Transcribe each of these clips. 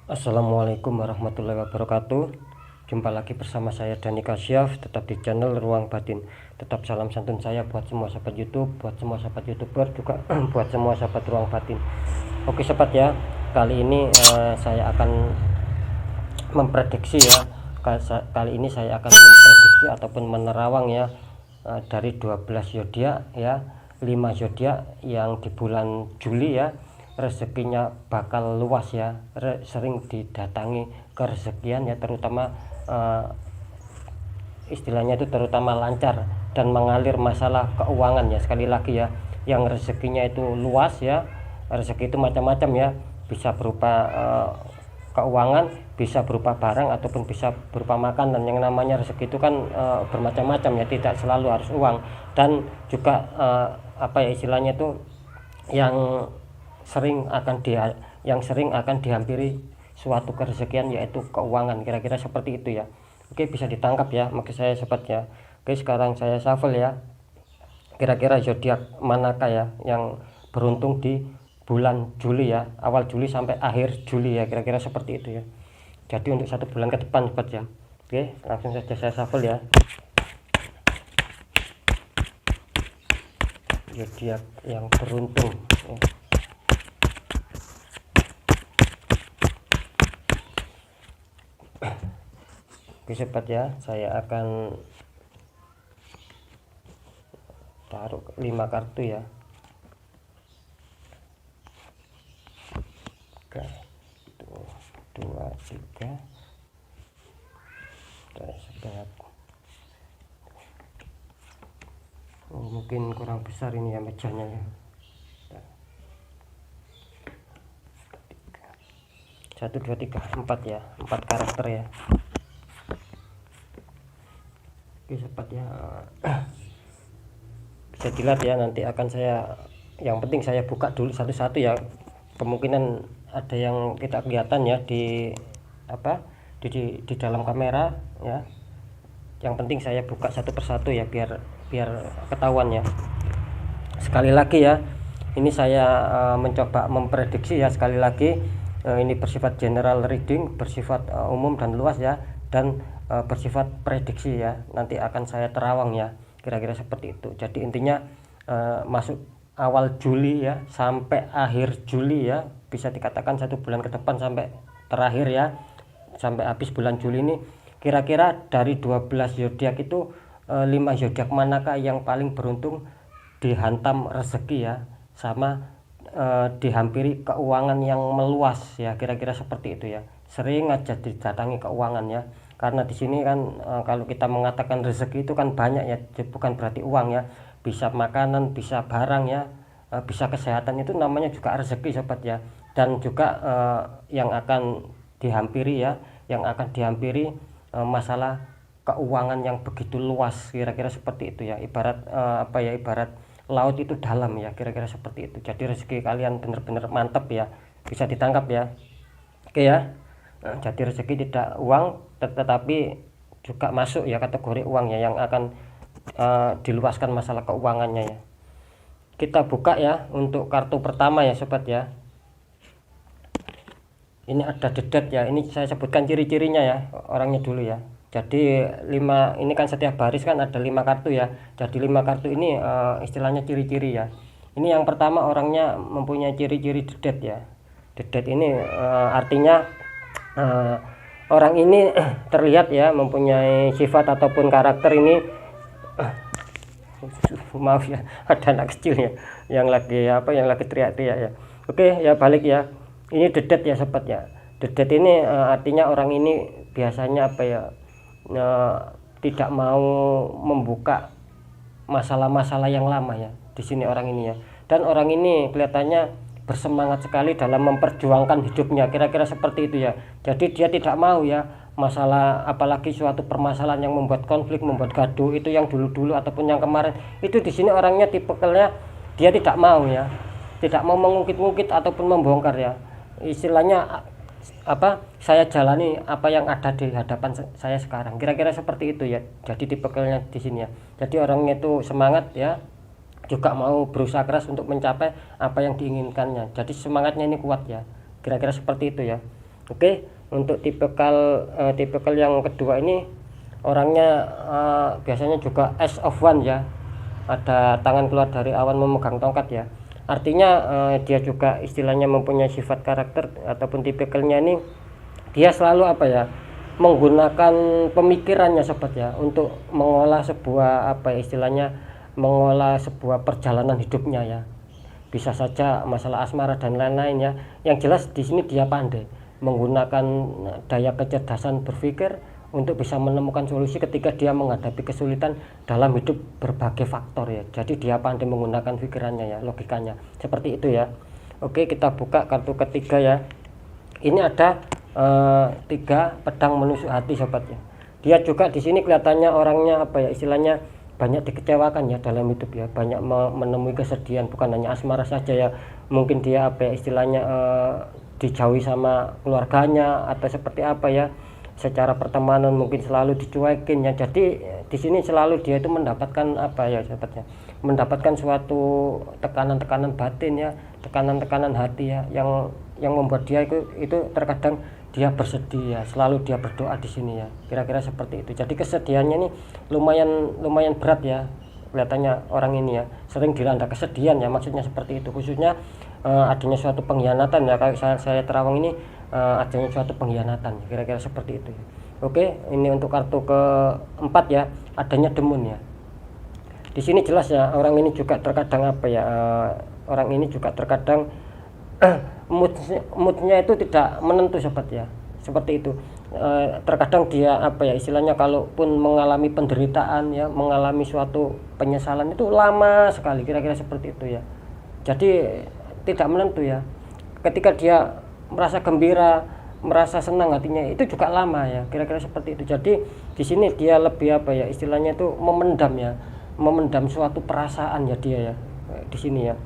Assalamualaikum warahmatullahi wabarakatuh. Jumpa lagi bersama saya Dani Kasyaf, tetap di channel Ruang Batin. Tetap salam santun saya buat semua sahabat YouTube, buat semua sahabat YouTuber, juga buat semua sahabat Ruang Batin. Oke sobat ya, kali ini saya akan memprediksi ya. Kali ini saya akan memprediksi ataupun menerawang ya, dari 12 zodiak ya, 5 zodiak yang di bulan Juli ya, rezekinya bakal luas ya, sering didatangi kerezekian ya, terutama istilahnya itu terutama lancar dan mengalir masalah keuangan ya. Sekali lagi ya, yang rezekinya itu luas ya, rezeki itu macam-macam ya, bisa berupa keuangan, bisa berupa barang ataupun bisa berupa makanan. Yang namanya rezeki itu kan bermacam-macam ya, tidak selalu harus uang. Dan juga apa ya istilahnya itu yang sering akan dihampiri suatu kerezekian, yaitu keuangan. Kira-kira seperti itu ya. Oke, bisa ditangkap ya maksud saya sobat ya. Oke, sekarang saya shuffle ya, kira-kira zodiak manakah ya yang beruntung di bulan Juli ya, awal Juli sampai akhir Juli ya, kira-kira seperti itu ya. Jadi untuk 1 bulan ke depan sobat ya. Oke, langsung saja saya shuffle ya. Zodiak yang beruntung ya. Oke sobat ya, saya akan taruh 5 kartu ya. Oke, 2, 3 sebelah. Mungkin kurang besar ini ya mejanya ya. 1, 2, 3, 4 ya, 4 karakter ya. Oke sobat ya, bisa dilihat ya, nanti akan saya, yang penting saya buka dulu satu-satu ya. Kemungkinan ada yang tidak kelihatan ya di dalam kamera ya. Yang penting saya buka satu persatu ya, biar ketahuan ya. Sekali lagi ya, ini saya mencoba memprediksi ya. Sekali lagi, ini bersifat general reading, bersifat umum dan luas ya, dan bersifat prediksi ya. Nanti akan saya terawang ya, kira-kira seperti itu. Jadi intinya masuk awal Juli ya sampai akhir Juli ya, bisa dikatakan 1 bulan ke depan sampai terakhir ya, sampai habis bulan Juli ini. Kira-kira dari 12 zodiak itu 5 zodiak manakah yang paling beruntung dihantam rezeki ya, sama dihampiri keuangan yang meluas ya, kira-kira seperti itu ya. Sering aja didatangi keuangan ya, karena di sini kan kalau kita mengatakan rezeki itu kan banyak ya, bukan berarti uang ya, bisa makanan, bisa barang ya, bisa kesehatan, itu namanya juga rezeki sobat ya. Dan juga yang akan dihampiri ya, masalah keuangan yang begitu luas, kira-kira seperti itu ya. Ibarat ibarat laut itu dalam ya, kira-kira seperti itu. Jadi rezeki kalian benar-benar mantap ya, bisa ditangkap ya. Oke ya. Jadi rezeki tidak uang, tetapi juga masuk ya kategori uang ya, yang akan diluaskan masalah keuangannya ya. Kita buka ya untuk kartu pertama ya sobat ya. Ini ada dedet ya, ini saya sebutkan ciri-cirinya ya, orangnya dulu ya. Jadi 5 ini kan setiap baris kan ada 5 kartu ya. Jadi 5 kartu ini istilahnya ciri-ciri ya. Ini yang pertama, orangnya mempunyai ciri-ciri dedet ya. Dedet ini artinya orang ini terlihat ya mempunyai sifat ataupun karakter ini maaf ya, ada anak kecil ya yang lagi teriak-teriak ya. Oke ya, balik ya. Ini dedet ya sobat ya. Dedet ini artinya orang ini biasanya tidak mau membuka masalah-masalah yang lama ya di sini orang ini ya. Dan orang ini kelihatannya bersemangat sekali dalam memperjuangkan hidupnya, kira-kira seperti itu ya. Jadi dia tidak mau ya masalah, apalagi suatu permasalahan yang membuat konflik, membuat gaduh, itu yang dulu-dulu ataupun yang kemarin itu. Di sini orangnya tipikalnya dia tidak mau ya, tidak mau mengungkit-ungkit ataupun membongkar ya. Istilahnya saya jalani apa yang ada di hadapan saya sekarang, kira-kira seperti itu ya. Jadi tipikalnya di sini ya. Jadi orangnya itu semangat ya, juga mau berusaha keras untuk mencapai apa yang diinginkannya. Jadi semangatnya ini kuat ya, kira-kira seperti itu ya. Oke, untuk tipikal yang kedua ini orangnya biasanya juga Ace of One ya, ada tangan keluar dari awan memegang tongkat ya. Artinya dia juga istilahnya mempunyai sifat karakter ataupun tipikalnya ini dia selalu apa ya, menggunakan pemikirannya sobat ya untuk mengolah sebuah apa ya, istilahnya mengolah sebuah perjalanan hidupnya ya. Bisa saja masalah asmara dan lain-lain ya. Yang jelas di sini dia pandai menggunakan daya kecerdasan berpikir untuk bisa menemukan solusi ketika dia menghadapi kesulitan dalam hidup berbagai faktor ya. Jadi dia pandai menggunakan pikirannya ya, logikanya. Seperti itu ya. Oke, kita buka kartu ketiga ya. Ini ada 3 pedang menusuk hati sobat ya. Dia juga di sini kelihatannya orangnya apa ya, istilahnya banyak dikecewakan ya dalam hidup ya, banyak menemui kesedihan, bukan hanya asmara saja ya. Mungkin dia apa ya, istilahnya dijauhi sama keluarganya atau seperti apa ya, secara pertemanan mungkin selalu dicuekin ya. Jadi di sini selalu dia itu mendapatkan apa ya sobatnya, mendapatkan suatu tekanan-tekanan batin ya, tekanan-tekanan hati ya, yang membuat dia itu terkadang dia bersedih ya, selalu dia berdoa di sini ya, kira-kira seperti itu. Jadi kesedihannya ini lumayan berat ya, kelihatannya orang ini ya sering dilanda kesedihan ya, maksudnya seperti itu. Khususnya adanya suatu pengkhianatan ya, kalau saya terawang ini adanya suatu pengkhianatan, kira-kira seperti itu ya. Oke, ini untuk kartu keempat ya, adanya demun ya. Di sini jelas ya, orang ini juga terkadang apa ya, orang ini juga terkadang moodnya itu tidak menentu sobat ya, seperti itu. Terkadang dia apa ya, istilahnya kalaupun mengalami penderitaan ya, mengalami suatu penyesalan itu lama sekali, kira-kira seperti itu ya. Jadi tidak menentu ya. Ketika dia merasa gembira, merasa senang hatinya itu juga lama ya, kira-kira seperti itu. Jadi di sini dia lebih apa ya, istilahnya itu memendam ya, memendam suatu perasaan ya dia ya, di sini ya.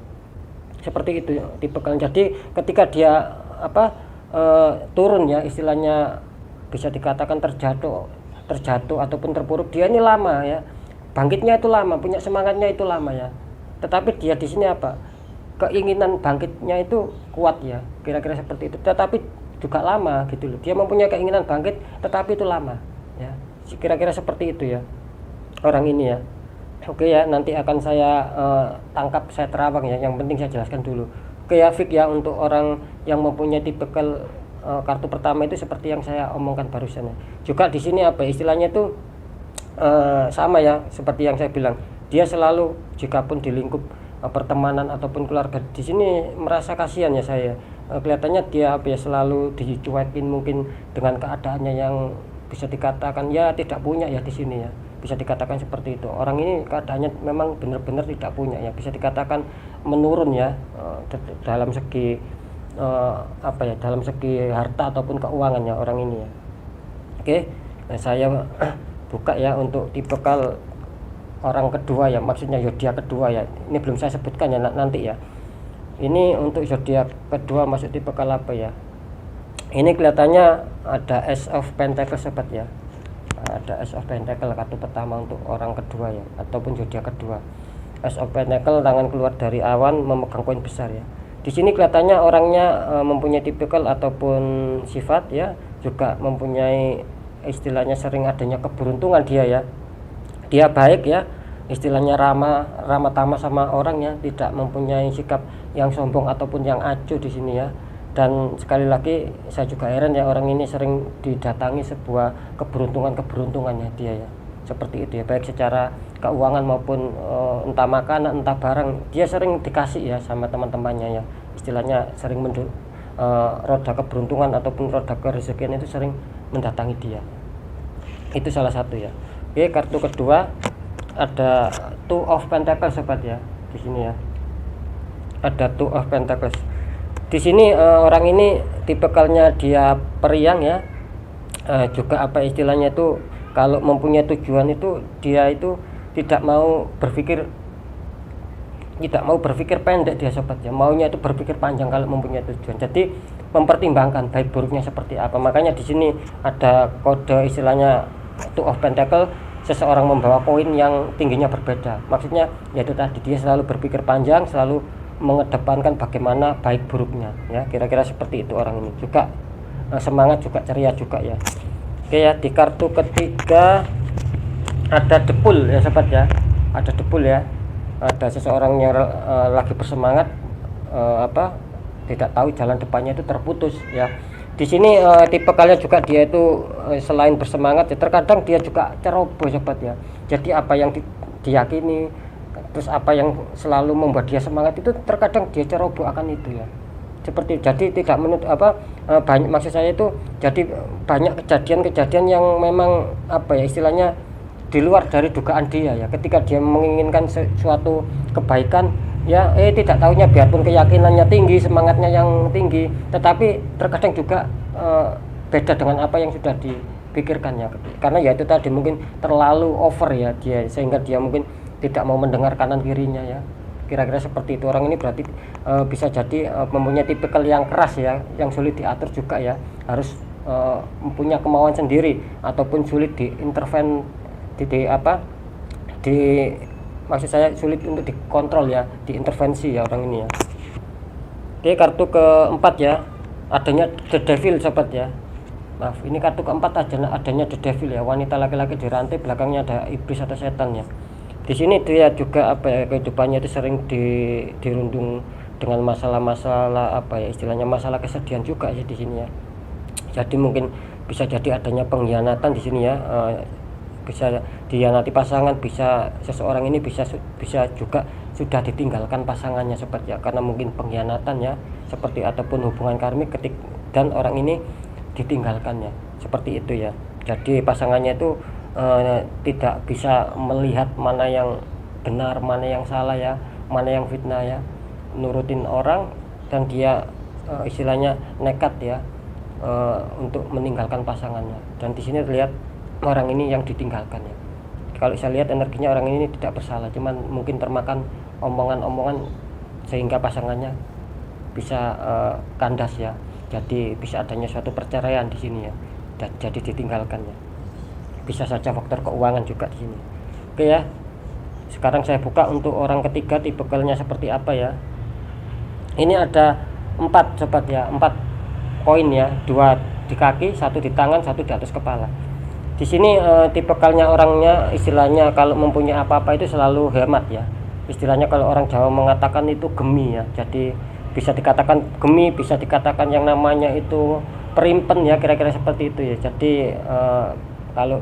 Seperti itu tipe kalian. Jadi ketika dia apa turun ya, istilahnya bisa dikatakan terjatuh ataupun terpuruk, dia ini lama ya, bangkitnya itu lama, punya semangatnya itu lama ya. Tetapi dia di sini apa, keinginan bangkitnya itu kuat ya, kira-kira seperti itu. Tetapi juga lama gitu loh, dia mempunyai keinginan bangkit tetapi itu lama ya, kira-kira seperti itu ya orang ini ya. Oke ya, nanti akan saya tangkap, saya terawang ya. Yang penting saya jelaskan dulu. Oke ya, Fik ya, untuk orang yang mempunyai tipikal kartu pertama itu seperti yang saya omongkan barusan ya. Juga di sini apa istilahnya itu sama ya, seperti yang saya bilang. Dia selalu jikapun di lingkup pertemanan ataupun keluarga, di sini merasa kasihan ya saya. Kelihatannya dia apa ya, selalu dicuekin mungkin dengan keadaannya yang bisa dikatakan ya tidak punya ya di sini ya. Bisa dikatakan seperti itu. Orang ini keadaannya memang benar-benar tidak punya ya, bisa dikatakan menurun ya, dalam segi apa ya, dalam segi harta ataupun keuangan ya orang ini ya. Oke, nah, saya buka ya untuk tipikal orang kedua ya, maksudnya zodiak kedua ya. Ini belum saya sebutkan ya, nanti ya. Ini untuk zodiak kedua masuk tipikal apa ya? Ini kelihatannya ada Ace of Pentacles sobat ya. Ada Ace of Pentacle kartu pertama untuk orang kedua ya, ataupun zodiak kedua. Ace of Pentacle, tangan keluar dari awan memegang koin besar ya. Di sini kelihatannya orangnya mempunyai tipikal ataupun sifat ya, juga mempunyai istilahnya sering adanya keberuntungan dia ya. Dia baik ya, istilahnya ramah tamah sama orang ya, tidak mempunyai sikap yang sombong ataupun yang acuh di sini ya. Dan sekali lagi saya juga heran ya, orang ini sering didatangi sebuah keberuntungannya dia ya, seperti itu ya, baik secara keuangan maupun entah makanan entah barang, dia sering dikasih ya sama teman-temannya ya, istilahnya sering roda keberuntungan ataupun roda kerezekian itu sering mendatangi dia. Itu salah satu ya. Oke, kartu kedua ada Two of Pentacles sobat ya, di sini ya ada Two of Pentacles. Di sini orang ini tipikalnya dia periang ya, juga apa istilahnya itu, kalau mempunyai tujuan itu dia itu tidak mau berpikir pendek dia sobat ya, maunya itu berpikir panjang kalau mempunyai tujuan. Jadi mempertimbangkan baik buruknya seperti apa. Makanya di sini ada kode istilahnya Two of Pentacles, seseorang membawa koin yang tingginya berbeda. Maksudnya yaitu tadi, dia selalu berpikir panjang, selalu mengedepankan bagaimana baik buruknya ya, kira-kira seperti itu orang ini. Juga semangat juga, ceria juga ya. Oke ya, di kartu ketiga ada depul ya sobat ya, ada depul ya, ada seseorang yang lagi bersemangat, tidak tahu jalan depannya itu terputus ya. Di sini tipe kalian juga dia itu selain bersemangat ya, terkadang dia juga ceroboh sobat ya. Jadi apa yang diyakini, terus apa yang selalu membuat dia semangat itu terkadang dia ceroboh akan itu ya. Seperti jadi tidak banyak, maksud saya itu jadi banyak kejadian-kejadian yang memang istilahnya di luar dari dugaan dia ya. Ketika dia menginginkan suatu kebaikan ya, tidak tahunya biarpun keyakinannya tinggi, semangatnya yang tinggi, tetapi terkadang juga beda dengan apa yang sudah dipikirkannya, karena ya itu tadi mungkin terlalu over ya dia, sehingga dia mungkin tidak mau mendengar kanan kirinya ya, kira-kira seperti itu. Orang ini berarti bisa jadi mempunyai tipikal yang keras ya, yang sulit diatur juga ya, harus mempunyai kemauan sendiri ataupun sulit diinterven maksud saya sulit untuk dikontrol ya, diintervensi ya orang ini ya. Oke, kartu keempat ya, adanya The Devil sobat ya. Maaf, ini kartu keempat adanya The Devil ya, wanita laki-laki dirantai, belakangnya ada iblis atau setan ya. Di sini dia juga kehidupannya itu sering dirundung dengan masalah-masalah istilahnya masalah kesedihan juga ya di sini ya. Jadi mungkin bisa jadi adanya pengkhianatan di sini ya. Bisa dihianati pasangan, bisa seseorang ini bisa juga sudah ditinggalkan pasangannya sobat ya, karena mungkin pengkhianatan ya, seperti ataupun hubungan karmik dan orang ini ditinggalkannya seperti itu ya. Jadi pasangannya itu tidak bisa melihat mana yang benar, mana yang salah ya, mana yang fitnah ya, nurutin orang, dan dia istilahnya nekat ya untuk meninggalkan pasangannya. Dan di sini terlihat orang ini yang ditinggalkan ya. Kalau saya lihat energinya orang ini tidak bersalah, cuman mungkin termakan omongan-omongan sehingga pasangannya bisa kandas ya. Jadi bisa adanya suatu perceraian di sini ya. Jadi ditinggalkan ya. Bisa saja faktor keuangan juga di sini. Oke ya. Sekarang saya buka untuk orang ketiga, tipikalnya seperti apa ya. Ini ada 4 sobat ya, 4 koin ya, 2 di kaki, 1 di tangan, 1 di atas kepala. Di sini tipikalnya orangnya istilahnya kalau mempunyai apa-apa itu selalu hemat ya. Istilahnya kalau orang Jawa mengatakan itu gemi ya. Jadi bisa dikatakan gemi, bisa dikatakan yang namanya itu perimpen ya, kira-kira seperti itu ya. Jadi kalau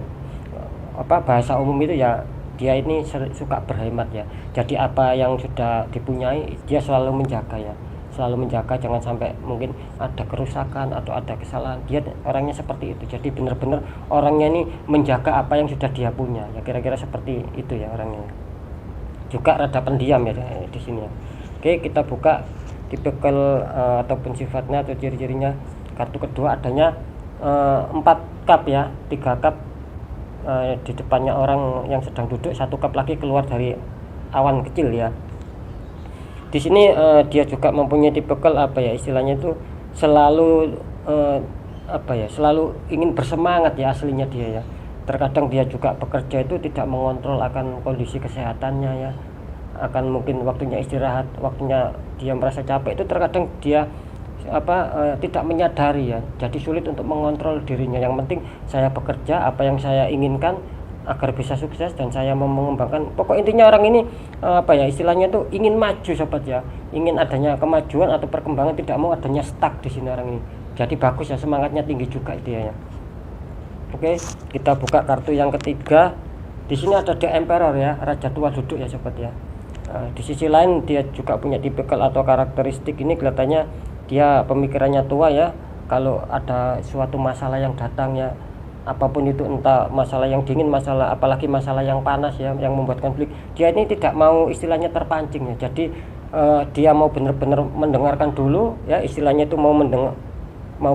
bahasa umum itu ya, dia ini suka berhemat ya. Jadi apa yang sudah dipunyai dia selalu menjaga ya, selalu menjaga, jangan sampai mungkin ada kerusakan atau ada kesalahan. Dia orangnya seperti itu, jadi benar-benar orangnya ini menjaga apa yang sudah dia punya ya, kira-kira seperti itu ya orangnya. Juga rada pendiam ya di sini ya. Oke, kita buka tipikal ataupun sifatnya atau ciri-cirinya. Kartu kedua adanya 4 cup ya, 3 cup di depannya orang yang sedang duduk, 1 cup lagi keluar dari awan kecil ya. Di sini dia juga mempunyai tipikal istilahnya itu selalu selalu ingin bersemangat ya aslinya dia ya. Terkadang dia juga bekerja itu tidak mengontrol akan kondisi kesehatannya ya, akan mungkin waktunya istirahat, waktunya dia merasa capek itu terkadang dia tidak menyadari ya. Jadi sulit untuk mengontrol dirinya. Yang penting saya bekerja, apa yang saya inginkan agar bisa sukses, dan saya mau mengembangkan. Pokok intinya orang ini istilahnya itu ingin maju sobat ya, ingin adanya kemajuan atau perkembangan, tidak mau adanya stuck di sini orang ini. Jadi bagus ya, semangatnya tinggi juga dia ya. Oke, kita buka kartu yang ketiga. Di sini ada The Emperor ya, raja tua duduk ya sobat ya. Di sisi lain dia juga punya tipikal atau karakteristik ini, kelihatannya dia pemikirannya tua ya. Kalau ada suatu masalah yang datang ya, apapun itu, entah masalah yang dingin, apalagi masalah yang panas ya, yang membuat konflik, dia ini tidak mau istilahnya terpancing ya. Jadi dia mau benar-benar mendengarkan dulu ya, istilahnya itu mau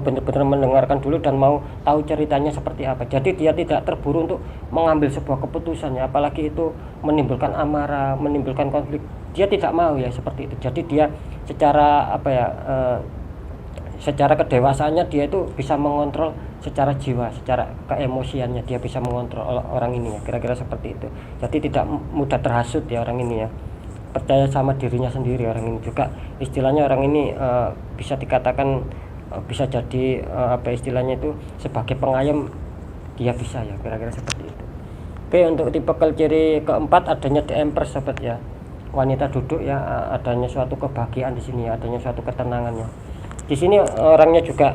benar-benar mendengarkan dulu dan mau tahu ceritanya seperti apa. Jadi dia tidak terburu untuk mengambil sebuah keputusan ya, apalagi itu menimbulkan amarah, menimbulkan konflik. Dia tidak mau ya seperti itu. Jadi dia secara secara kedewasaannya dia itu bisa mengontrol secara jiwa, secara keemosiannya dia bisa mengontrol orang ini ya, kira-kira seperti itu. Jadi tidak mudah terhasut ya orang ini ya, percaya sama dirinya sendiri orang ini. Juga istilahnya orang ini bisa dikatakan bisa jadi apa istilahnya itu sebagai pengayom, dia bisa ya, kira-kira seperti itu. Oke, untuk tipikal ciri keempat adanya The Empress sobat ya, wanita duduk ya, adanya suatu kebahagiaan di sini, adanya suatu ketenangannya. Di sini orangnya juga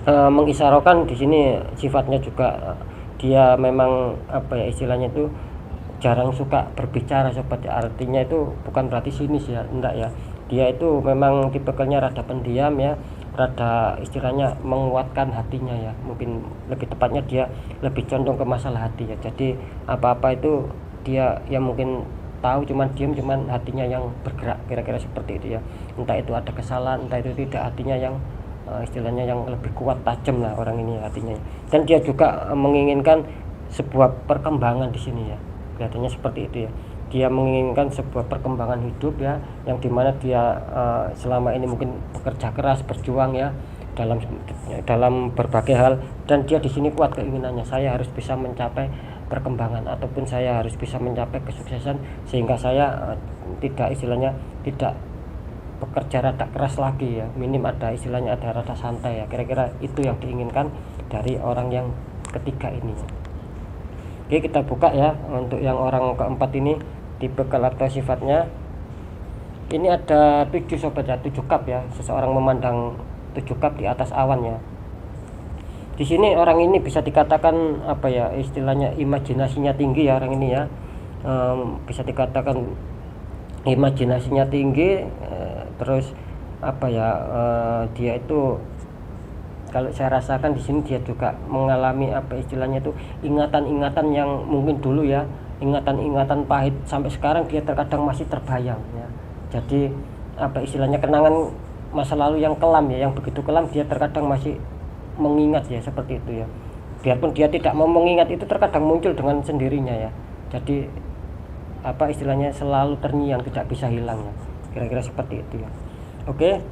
mengisyaratkan di sini sifatnya juga dia memang apa ya istilahnya itu jarang suka berbicara sobat ya. Artinya itu bukan berarti sinis ya, enggak ya. Dia itu memang tipikalnya rada pendiam ya, rada istilahnya menguatkan hatinya ya. Mungkin lebih tepatnya dia lebih condong ke masalah hati ya. Jadi apa-apa itu dia yang mungkin tahu cuman diam, cuman hatinya yang bergerak, kira-kira seperti itu ya. Entah itu ada kesalahan, entah itu tidak, hatinya yang istilahnya yang lebih kuat, tajam lah orang ini hatinya. Dan dia juga menginginkan sebuah perkembangan di sini ya, kelihatannya seperti itu ya. Dia menginginkan sebuah perkembangan hidup ya, yang dimana dia selama ini mungkin bekerja keras, berjuang ya dalam berbagai hal, dan dia di sini kuat keinginannya, saya harus bisa mencapai perkembangan ataupun saya harus bisa mencapai kesuksesan, sehingga saya tidak istilahnya tidak bekerja rada keras lagi ya, minim ada istilahnya ada rada santai ya, kira-kira itu yang diinginkan dari orang yang ketiga ini. Oke, kita buka ya untuk yang orang keempat ini, tipe atau sifatnya ini ada 7 sobat ya, 7 cup ya, seseorang memandang 7 cup di atas awan ya. Di sini orang ini bisa dikatakan apa ya istilahnya imajinasinya tinggi ya orang ini ya, bisa dikatakan imajinasinya tinggi, terus apa ya dia itu kalau saya rasakan di sini dia juga mengalami apa istilahnya itu ingatan-ingatan yang mungkin dulu ya, ingatan-ingatan pahit sampai sekarang dia terkadang masih terbayang ya. Jadi apa istilahnya kenangan masa lalu yang kelam ya, yang begitu kelam dia terkadang masih mengingat ya, seperti itu ya. Biarpun dia tidak mau mengingat itu terkadang muncul dengan sendirinya ya. Jadi apa istilahnya selalu terngiang, tidak bisa hilang ya, kira-kira seperti itu ya. Oke,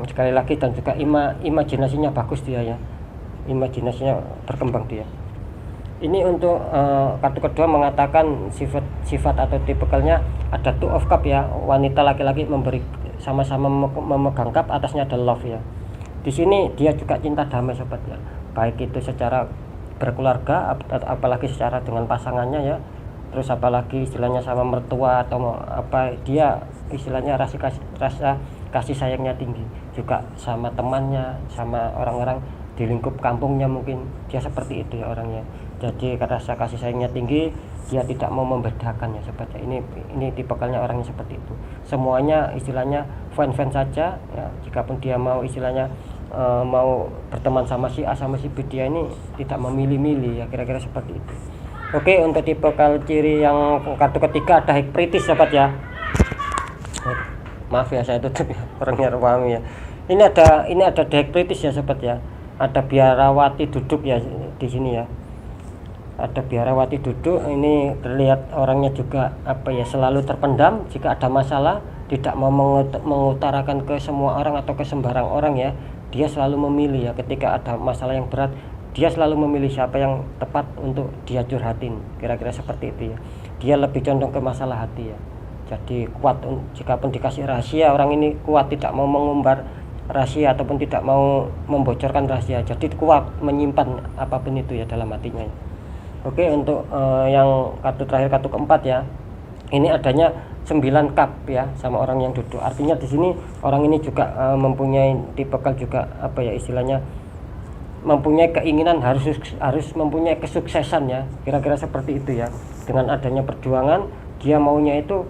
sekali lagi, dan juga imajinasinya bagus dia ya, imajinasinya berkembang dia. Ini untuk kartu kedua mengatakan sifat atau tipikalnya ada 2 of cup ya, wanita laki-laki memberi sama-sama memegang cup, atasnya ada love ya. Di sini dia juga cinta damai sobat ya, baik itu secara berkeluarga apalagi secara dengan pasangannya ya, terus apalagi istilahnya sama mertua atau apa, dia istilahnya rasa kasih sayangnya tinggi juga sama temannya, sama orang-orang di lingkup kampungnya, mungkin dia seperti itu ya orangnya. Jadi rasa kasih sayangnya tinggi, dia tidak mau membedakan ya sobat ya. Ini tipikalnya orangnya seperti itu, semuanya istilahnya fan saja ya. Jikapun dia mau istilahnya mau berteman sama si A sama si B, dia ini tidak memilih-milih ya, kira-kira seperti itu. Oke, untuk tipikal ciri yang kartu ketiga ada high pretty sobat ya. Maaf ya saya tutup ya, orangnya ruangi ya. Ini ada high pretty ya sobat ya. Ada biarawati duduk ya di sini ya. Ada biarawati duduk, ini terlihat orangnya juga apa ya selalu terpendam, jika ada masalah tidak mau mengutarakan ke semua orang atau ke sembarang orang ya. Dia selalu memilih ya, ketika ada masalah yang berat dia selalu memilih siapa yang tepat untuk dia curhatin, kira-kira seperti itu ya. Dia lebih condong ke masalah hati ya. Jadi kuat, jika pun dikasih rahasia orang ini kuat, tidak mau mengumbar rahasia ataupun tidak mau membocorkan rahasia, jadi kuat menyimpan apapun itu ya dalam hatinya ya. Oke, untuk yang kartu terakhir, kartu keempat ya, ini adanya 9 cup ya sama orang yang duduk. Artinya di sini orang ini juga mempunyai tipikal juga apa ya istilahnya mempunyai keinginan harus mempunyai kesuksesan ya, kira-kira seperti itu ya. Dengan adanya perjuangan dia maunya itu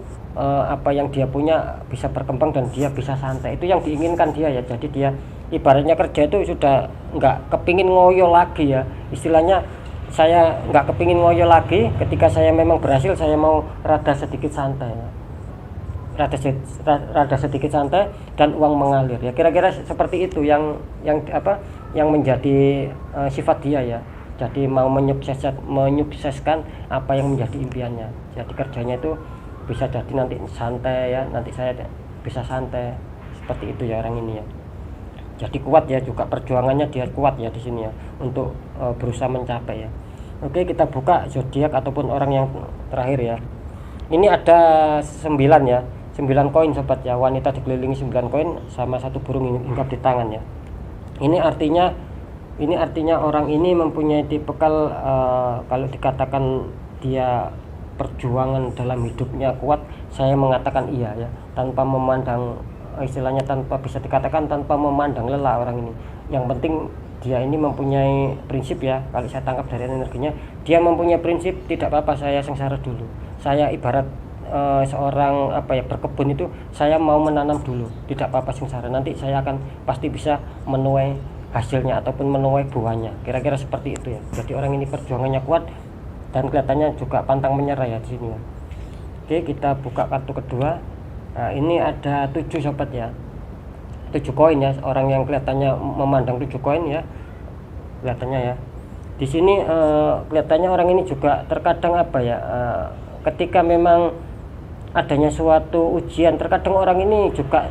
apa yang dia punya bisa berkembang dan dia bisa santai, itu yang diinginkan dia ya. Jadi dia ibaratnya kerja itu sudah nggak kepingin ngoyo lagi ya, istilahnya saya nggak kepingin ngoyo lagi, ketika saya memang berhasil saya mau rada sedikit santai ya. Rada sedikit santai dan uang mengalir ya, kira-kira seperti itu yang menjadi sifat dia ya. Jadi mau menyukseskan apa yang menjadi impiannya. Jadi kerjanya itu bisa jadi nanti santai ya, nanti saya bisa santai, seperti itu ya orang ini ya. Jadi kuat ya, juga perjuangannya dia kuat ya di sini ya untuk berusaha mencapai ya. Oke, kita buka zodiak ataupun orang yang terakhir ya. Ini ada 9 ya. 9 koin sobat ya, wanita dikelilingi 9 koin sama satu burung hinggap di tangan ya. Ini artinya orang ini mempunyai tipikal kalau dikatakan dia perjuangan dalam hidupnya kuat, saya mengatakan iya ya, tanpa memandang istilahnya, tanpa bisa dikatakan tanpa memandang lelah orang ini. Yang penting dia ini mempunyai prinsip ya, kalau saya tangkap dari energinya, dia mempunyai prinsip, tidak apa-apa saya sengsara dulu. Saya ibarat seorang berkebun itu, saya mau menanam dulu, tidak apa-apa sengsara, nanti saya akan pasti bisa menuai hasilnya ataupun menuai buahnya, kira-kira seperti itu ya. Jadi orang ini perjuangannya kuat dan kelihatannya juga pantang menyerah ya di sini ya. Oke, kita buka kartu kedua. Nah, ini ada 7 sobat ya, 7 koin ya, orang yang kelihatannya memandang 7 koin ya, kelihatannya ya. Di sini kelihatannya orang ini juga terkadang ketika memang adanya suatu ujian, terkadang orang ini juga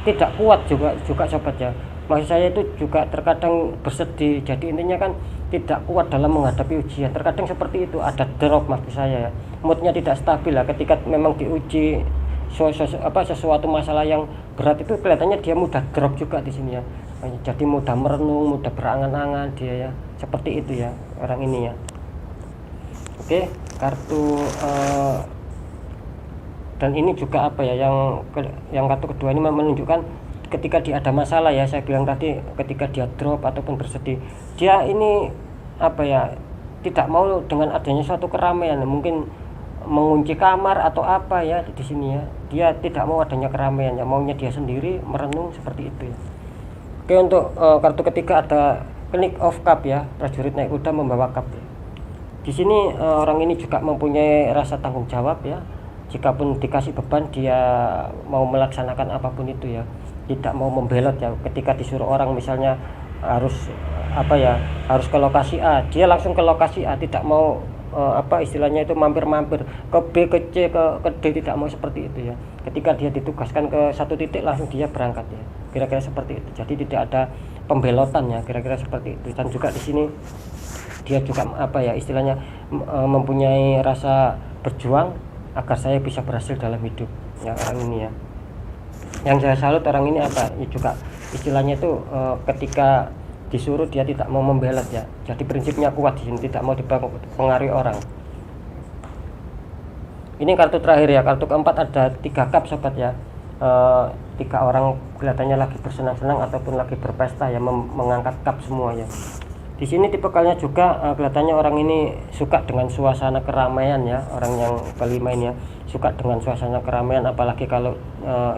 tidak kuat juga sobat ya. Maksud saya itu juga terkadang bersedih, jadi intinya kan tidak kuat dalam menghadapi ujian, terkadang seperti itu, ada drop maksud saya ya, moodnya tidak stabil lah ketika memang diuji sesuatu masalah yang berat, itu kelihatannya dia mudah drop juga di sini ya, jadi mudah merenung, mudah berangan-angan dia ya, seperti itu ya orang ini ya. Oke, kartu dan ini juga yang kartu kedua ini menunjukkan ketika dia ada masalah ya, saya bilang tadi, ketika dia drop ataupun bersedih, dia ini tidak mau dengan adanya suatu keramaian, mungkin mengunci kamar atau apa ya di sini ya, dia tidak mau adanya keramaian ya, maunya dia sendiri merenung seperti itu ya. Oke, untuk kartu ketiga ada Knight of Cup ya, prajurit naik kuda membawa cup ya. Di sini orang ini juga mempunyai rasa tanggung jawab ya, jikapun dikasih beban dia mau melaksanakan apapun itu ya, tidak mau membelot ya. Ketika disuruh orang misalnya harus harus ke lokasi A, dia langsung ke lokasi A, tidak mau istilahnya itu mampir-mampir ke B, ke C, ke D, tidak mau seperti itu ya. Ketika dia ditugaskan ke satu titik langsung dia berangkat ya, kira-kira seperti itu. Jadi tidak ada pembelotan ya, kira-kira seperti itu. Dan juga di sini dia juga istilahnya mempunyai rasa berjuang agar saya bisa berhasil dalam hidup ya, orang ini ya. Yang saya salut orang ini ya juga istilahnya itu ketika disuruh dia tidak mau membelot ya, jadi prinsipnya kuat di sini, tidak mau dipengaruhi orang. Ini kartu terakhir ya, kartu keempat ada 3 cup sobat ya. 3 orang kelihatannya lagi bersenang-senang ataupun lagi berpesta ya, mengangkat cup semua ya. Di sini tipikalnya juga kelihatannya orang ini suka dengan suasana keramaian ya, orang yang kelima ini ya, suka dengan suasana keramaian, apalagi kalau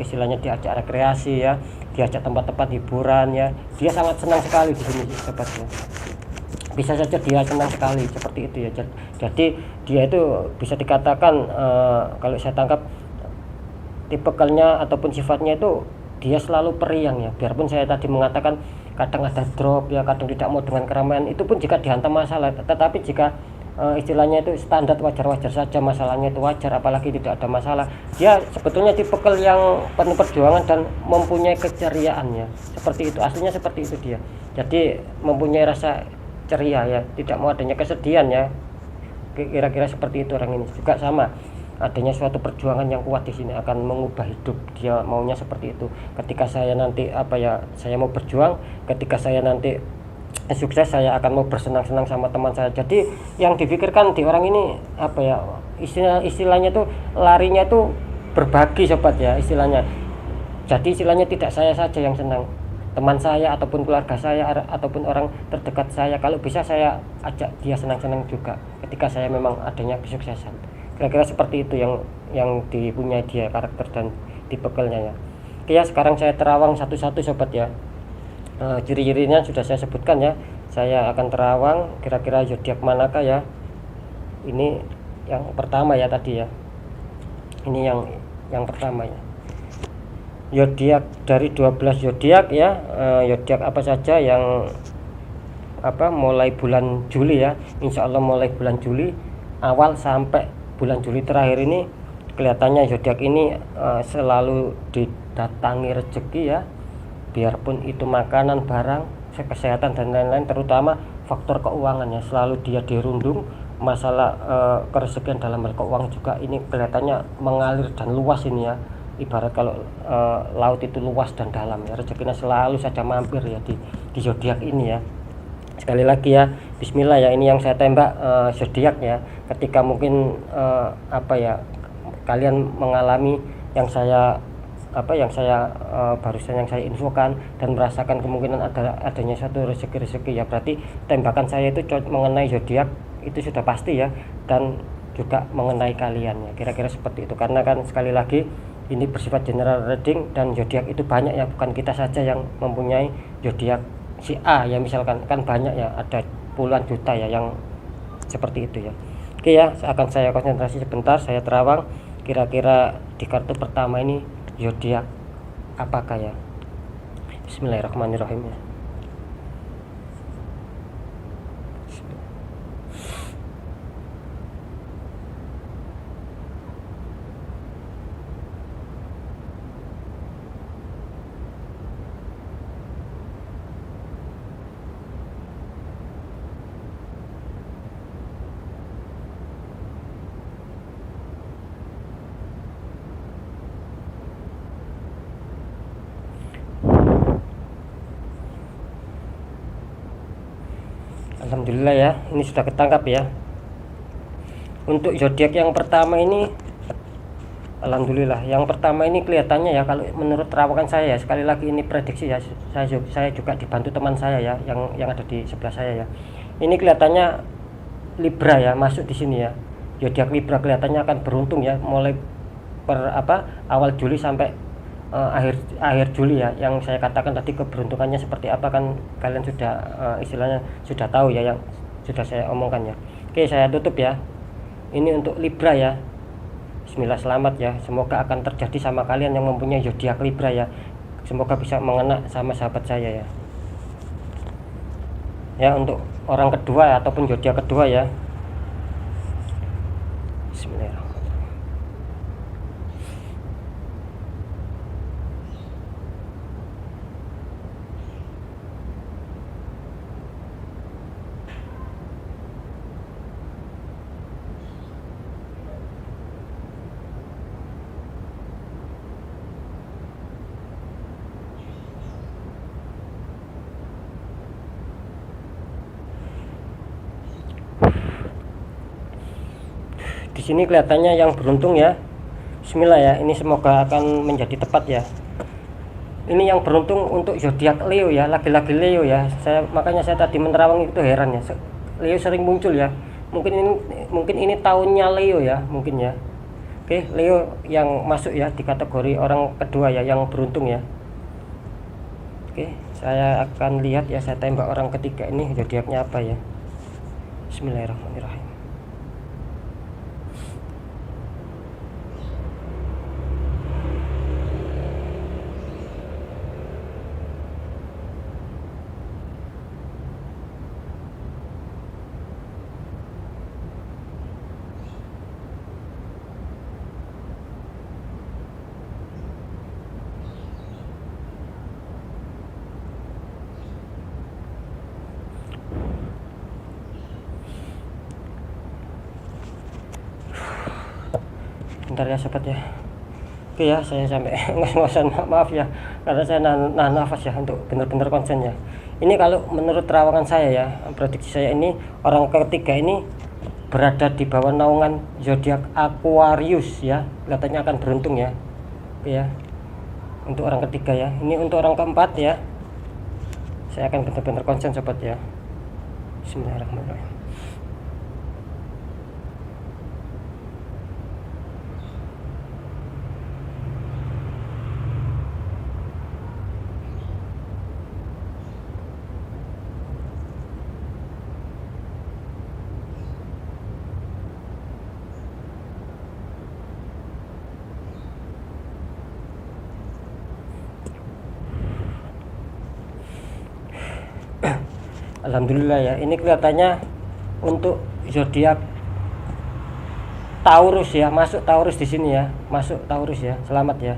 istilahnya diajak rekreasi ya, diajak tempat-tempat hiburan ya, dia sangat senang sekali di sini sobat ya. Bisa saja dia senang sekali seperti itu ya. Jadi dia itu bisa dikatakan kalau saya tangkap tipikalnya ataupun sifatnya itu dia selalu periang ya, biarpun saya tadi mengatakan kadang ada drop ya, kadang tidak mau dengan keramaian, itu pun jika dihantam masalah. Tetapi jika istilahnya itu standar wajar-wajar saja, masalahnya itu wajar, apalagi tidak ada masalah, dia sebetulnya tipikal yang penuh perjuangan dan mempunyai keceriaan ya, seperti itu, aslinya seperti itu dia. Jadi mempunyai rasa ceria ya, tidak mau adanya kesedihan ya, kira-kira seperti itu orang ini. Juga sama, adanya suatu perjuangan yang kuat di sini akan mengubah hidup, dia maunya seperti itu. Ketika saya nanti saya mau berjuang, ketika saya nanti sukses, saya akan mau bersenang-senang sama teman saya. Jadi yang dipikirkan di orang ini istilahnya tuh larinya tuh berbagi sobat ya, istilahnya. Jadi istilahnya tidak saya saja yang senang, teman saya ataupun keluarga saya ataupun orang terdekat saya, kalau bisa saya ajak dia senang-senang juga ketika saya memang adanya kesuksesan. Kira-kira seperti itu yang dipunyai dia, karakter dan tipikalnya ya. Oke ya, sekarang saya terawang satu-satu sobat ya. Ciri-cirinya sudah saya sebutkan ya. Saya akan terawang kira-kira zodiak manakah ya. Ini yang pertama ya tadi ya. Ini yang pertama ya. Zodiak dari 12 zodiak ya. Zodiak apa saja yang mulai bulan Juli ya. Insya Allah mulai bulan Juli awal sampai bulan Juli terakhir ini kelihatannya zodiak ini selalu didatangi rezeki ya, biarpun itu makanan, barang, kesehatan dan lain-lain, terutama faktor keuangan ya, selalu dia dirundung masalah kerezekian dalam hal keuangan juga ini kelihatannya mengalir dan luas ini ya, ibarat kalau laut itu luas dan dalam ya, rezekinya selalu saja mampir ya di zodiak ini ya. Sekali lagi ya, bismillah ya, ini yang saya tembak zodiak ya. Ketika mungkin kalian mengalami yang saya barusan yang saya infokan dan merasakan kemungkinan adanya satu rezeki ya, berarti tembakan saya itu mengenai zodiak itu sudah pasti ya, dan juga mengenai kalian ya, kira-kira seperti itu. Karena kan sekali lagi ini bersifat general reading dan zodiak itu banyak ya, bukan kita saja yang mempunyai zodiak si A ya, misalkan kan banyak ya, ada puluhan juta ya yang seperti itu ya. Oke ya, saya konsentrasi sebentar, saya terawang kira-kira di kartu pertama ini zodiak apakah ya. Bismillahirrahmanirrahim ya. Alhamdulillah ya, ini sudah ketangkap ya. Untuk zodiak yang pertama ini, alhamdulillah, yang pertama ini kelihatannya ya, kalau menurut terawakan saya ya, sekali lagi ini prediksi ya, saya juga dibantu teman saya ya, yang ada di sebelah saya ya. Ini kelihatannya Libra ya, masuk di sini ya. Zodiak Libra kelihatannya akan beruntung ya, mulai awal Juli sampai akhir Juli ya. Yang saya katakan tadi keberuntungannya seperti apa kan kalian sudah istilahnya sudah tahu ya, yang sudah saya omongkan ya. Oke, saya tutup ya. Ini untuk Libra ya. Bismillah, selamat ya, semoga akan terjadi sama kalian yang mempunyai zodiak Libra ya. Semoga bisa mengena sama sahabat saya ya. Ya, untuk orang kedua ya, ataupun zodiak kedua ya. Bismillahirrahmanirrahim. Di sini kelihatannya yang beruntung ya. Bismillah ya, ini semoga akan menjadi tepat ya. Ini yang beruntung untuk zodiak Leo ya, laki-laki Leo ya. Makanya saya tadi menerawang itu heran ya. Leo sering muncul ya. Mungkin ini tahunnya Leo ya, mungkin ya. Oke, Leo yang masuk ya di kategori orang kedua ya, yang beruntung ya. Oke, saya akan lihat ya, saya tembak orang ketiga ini zodiaknya apa ya. Bismillahirrahmanirrahim. Bentar ya sobat ya. Oke ya, saya sampai ngos-ngosan, maaf ya, karena saya nahan nafas ya untuk benar-benar konsen ya. Ini kalau menurut terawangan saya ya, prediksi saya ini orang ketiga ini berada di bawah naungan zodiak Aquarius ya, katanya akan beruntung ya. Oke ya, untuk orang ketiga ya. Ini untuk orang keempat ya, saya akan benar-benar konsen sobat ya. Bismillahirrahmanirrahim. Alhamdulillah ya, ini kelihatannya untuk zodiak Taurus ya, masuk Taurus di sini ya, masuk Taurus ya, selamat ya.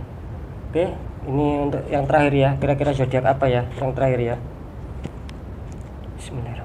Oke, ini untuk yang terakhir ya, kira-kira zodiak apa ya yang terakhir ya. Bismillahirrahmanirrahim.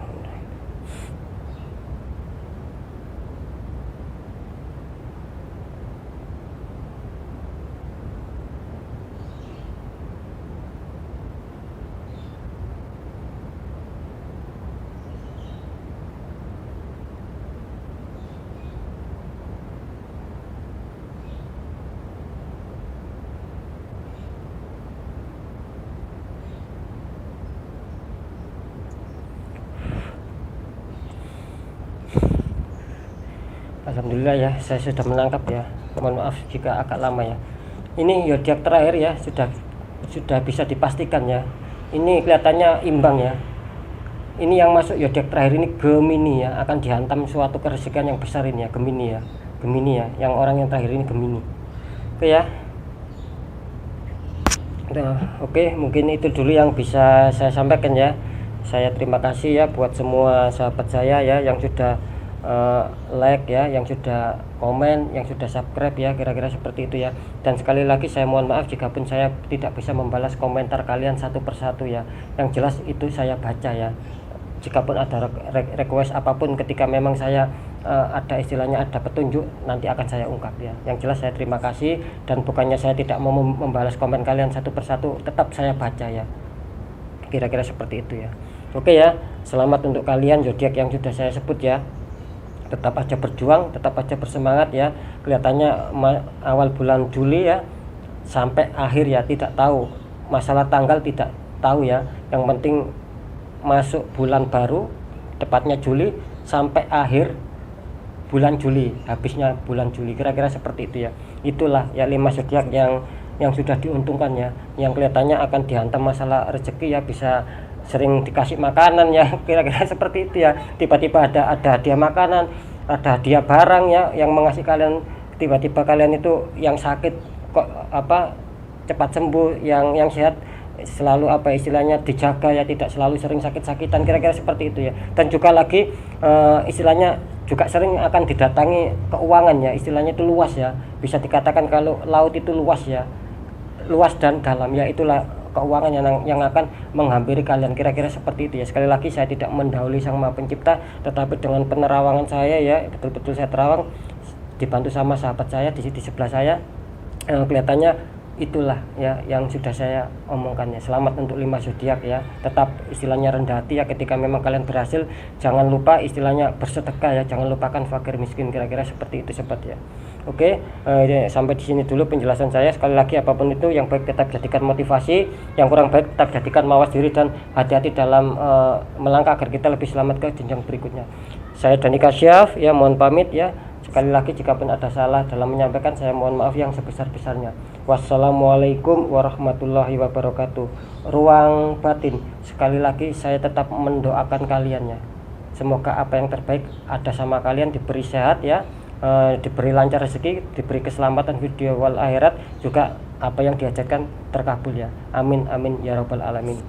alhamdulillah ya, saya sudah menangkap ya. Mohon maaf jika agak lama ya. Ini zodiak terakhir ya, sudah bisa dipastikan ya. Ini kelihatannya imbang ya. Ini yang masuk zodiak terakhir ini Gemini ya, akan dihantam suatu kerezekian yang besar ini ya, Gemini ya. Gemini ya, yang orang yang terakhir ini Gemini. Oke ya. Nah, oke, mungkin itu dulu yang bisa saya sampaikan ya. Saya terima kasih ya buat semua sahabat saya ya yang sudah like ya, yang sudah komen, yang sudah subscribe ya, kira-kira seperti itu ya. Dan sekali lagi saya mohon maaf jika pun saya tidak bisa membalas komentar kalian satu persatu ya. Yang jelas itu saya baca ya. Jika pun ada request apapun, ketika memang saya ada istilahnya ada petunjuk, nanti akan saya ungkap ya. Yang jelas saya terima kasih, dan bukannya saya tidak mau membalas komen kalian satu persatu, tetap saya baca ya. Kira-kira seperti itu ya. Oke ya, selamat untuk kalian zodiak yang sudah saya sebut ya. Tetap aja berjuang, tetap aja bersemangat ya. Kelihatannya awal bulan Juli ya sampai akhir ya, tidak tahu masalah tanggal, tidak tahu ya. Yang penting masuk bulan baru, tepatnya Juli, sampai akhir bulan Juli, habisnya bulan Juli, kira-kira seperti itu ya. Itulah ya 5 zodiak yang sudah diuntungkan ya, yang kelihatannya akan dihantam masalah rezeki ya, bisa sering dikasih makanan ya, kira-kira seperti itu ya. Tiba-tiba ada hadiah makanan, ada hadiah barang ya, yang mengasih kalian, tiba-tiba kalian itu yang sakit kok cepat sembuh, yang sehat selalu istilahnya dijaga ya, tidak selalu sering sakit-sakitan, kira-kira seperti itu ya. Dan juga lagi istilahnya juga sering akan didatangi keuangan ya, istilahnya itu luas ya, bisa dikatakan kalau laut itu luas ya, luas dan dalam ya, itulah keuangan yang akan menghampiri kalian, kira-kira seperti itu ya. Sekali lagi saya tidak mendahului Sang Maha Pencipta, tetapi dengan penerawangan saya ya, betul-betul saya terawang, dibantu sama sahabat saya di sebelah saya, kelihatannya itulah ya yang sudah saya omongkan ya. Selamat untuk 5 zodiak ya. Tetap istilahnya rendah hati ya, ketika memang kalian berhasil, jangan lupa istilahnya bersedekah ya, jangan lupakan fakir miskin, kira-kira seperti itu sobat ya. Oke, sampai di sini dulu penjelasan saya. Sekali lagi, apapun itu yang baik tetap jadikan motivasi, yang kurang baik tetap jadikan mawas diri, dan hati-hati dalam melangkah agar kita lebih selamat ke jenjang berikutnya. Saya Dani Kasyaf ya, mohon pamit ya. Sekali lagi, jika pun ada salah dalam menyampaikan, saya mohon maaf yang sebesar-besarnya. Wassalamualaikum warahmatullahi wabarakatuh. Ruang batin, sekali lagi saya tetap mendoakan kalian ya. Semoga apa yang terbaik ada sama kalian, diberi sehat ya, diberi lancar rezeki, diberi keselamatan video wal akhirat, juga apa yang diajarkan terkabul ya. Amin amin ya rabbal alamin.